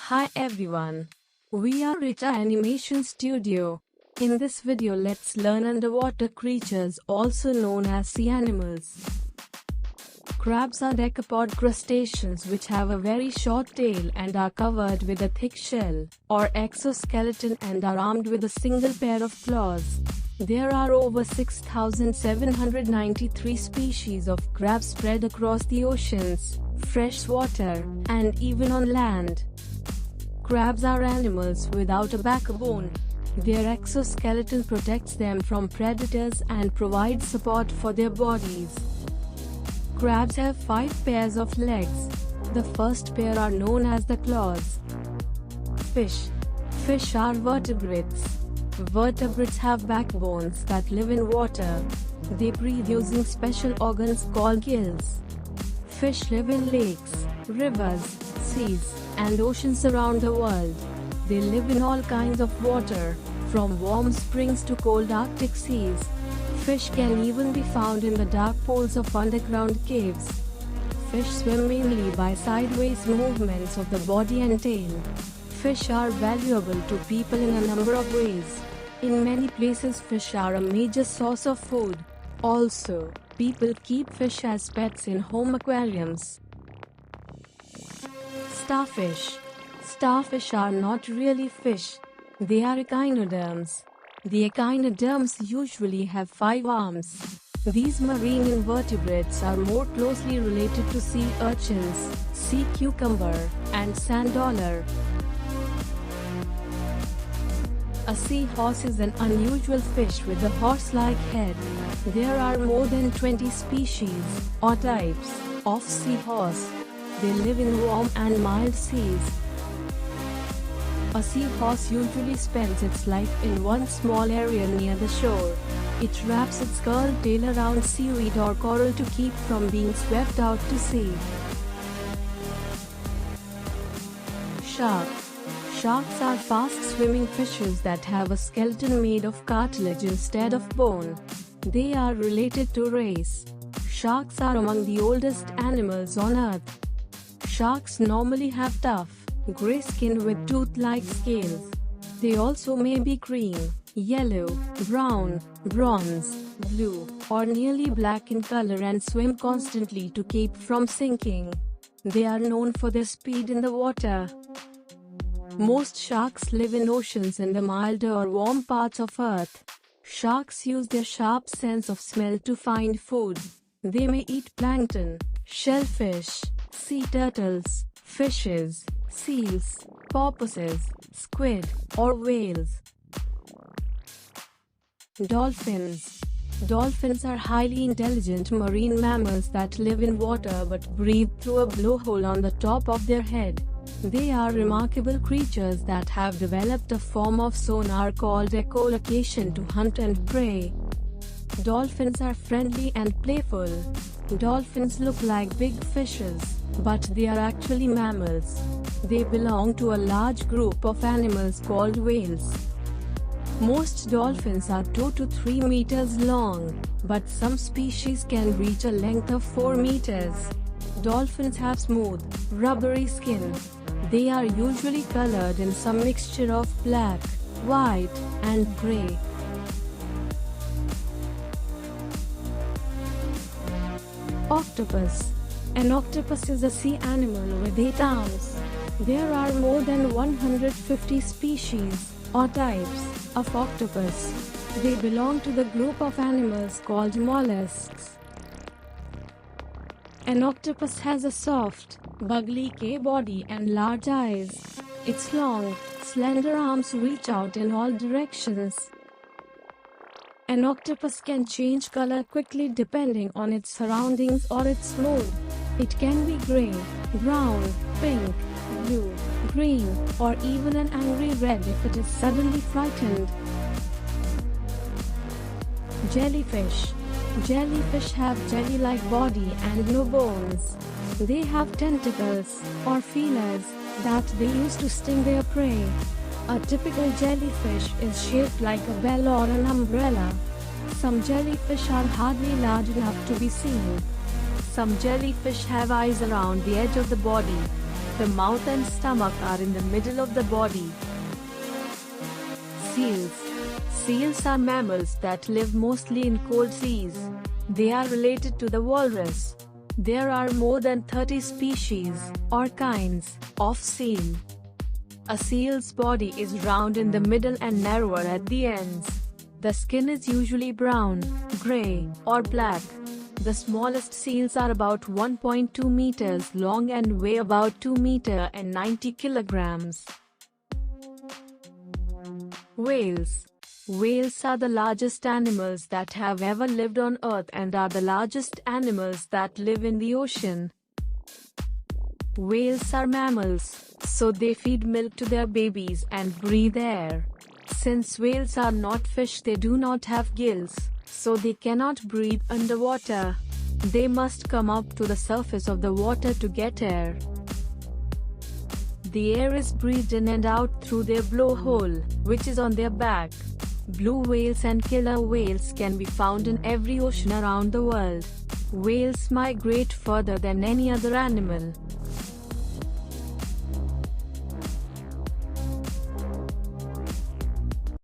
Hi everyone. We are Richa Animation Studio. In this video let's learn underwater creatures also known as sea animals. Crabs are decapod crustaceans which have a very short tail and are covered with a thick shell, or exoskeleton, and are armed with a single pair of claws. There are over 6,793 species of crabs spread across the oceans, freshwater, and even on land. Crabs are animals without a backbone. Their exoskeleton protects them from predators and provides support for their bodies. Crabs have 5 pairs of legs. The first pair are known as the claws. Fish. Fish are vertebrates. Vertebrates have backbones that live in water. They breathe using special organs called gills. Fish live in lakes, rivers, seas, and oceans around the world. They live in all kinds of water, from warm springs to cold Arctic seas. Fish can even be found in the dark pools of underground caves. Fish swim mainly by sideways movements of the body and tail. Fish are valuable to people in a number of ways. In many places fish are a major source of food. Also, people keep fish as pets in home aquariums. Starfish. Starfish are not really fish. They are echinoderms. The echinoderms usually have 5 arms. These marine invertebrates are more closely related to sea urchins, sea cucumber, and sand dollar. A seahorse is an unusual fish with a horse-like head. There are more than 20 species, or types, of seahorse. They live in warm and mild seas. A seahorse usually spends its life in one small area near the shore. It wraps its curled tail around seaweed or coral to keep from being swept out to sea. Shark. Sharks are fast-swimming fishes that have a skeleton made of cartilage instead of bone. They are related to rays. Sharks are among the oldest animals on Earth. Sharks normally have tough, gray skin with tooth-like scales. They also may be green, yellow, brown, bronze, blue, or nearly black in color and swim constantly to keep from sinking. They are known for their speed in the water. Most sharks live in oceans in the milder or warm parts of Earth. Sharks use their sharp sense of smell to find food. They may eat plankton, shellfish, sea turtles, fishes, seals, porpoises, squid, or whales. Dolphins. Dolphins are highly intelligent marine mammals that live in water but breathe through a blowhole on the top of their head. They are remarkable creatures that have developed a form of sonar called echolocation to hunt and prey. Dolphins are friendly and playful. Dolphins look like big fishes, but they are actually mammals. They belong to a large group of animals called whales. Most dolphins are 2 to 3 meters long, but some species can reach a length of 4 meters. Dolphins have smooth, rubbery skin. They are usually colored in some mixture of black, white, and gray. Octopus. An octopus is a sea animal with 8 arms. There are more than 150 species, or types, of octopus. They belong to the group of animals called mollusks. An octopus has a soft, bug-like body and large eyes. Its long, slender arms reach out in all directions. An octopus can change color quickly depending on its surroundings or its mood. It can be gray, brown, pink, blue, green, or even an angry red if it is suddenly frightened. Jellyfish. Jellyfish have jelly-like body and no bones. They have tentacles, or feelers, that they use to sting their prey. A typical jellyfish is shaped like a bell or an umbrella. Some jellyfish are hardly large enough to be seen. Some jellyfish have eyes around the edge of the body. The mouth and stomach are in the middle of the body. Seals. Seals are mammals that live mostly in cold seas. They are related to the walrus. There are more than 30 species, or kinds, of seal. A seal's body is round in the middle and narrower at the ends. The skin is usually brown, gray, or black. The smallest seals are about 1.2 meters long and weigh about 2 meters and 90 kilograms. Whales. Whales are the largest animals that have ever lived on Earth and are the largest animals that live in the ocean. Whales are mammals, so they feed milk to their babies and breathe air. Since whales are not fish, they do not have gills, so they cannot breathe underwater. They must come up to the surface of the water to get air. The air is breathed in and out through their blowhole, which is on their back. Blue whales and killer whales can be found in every ocean around the world. Whales migrate further than any other animal.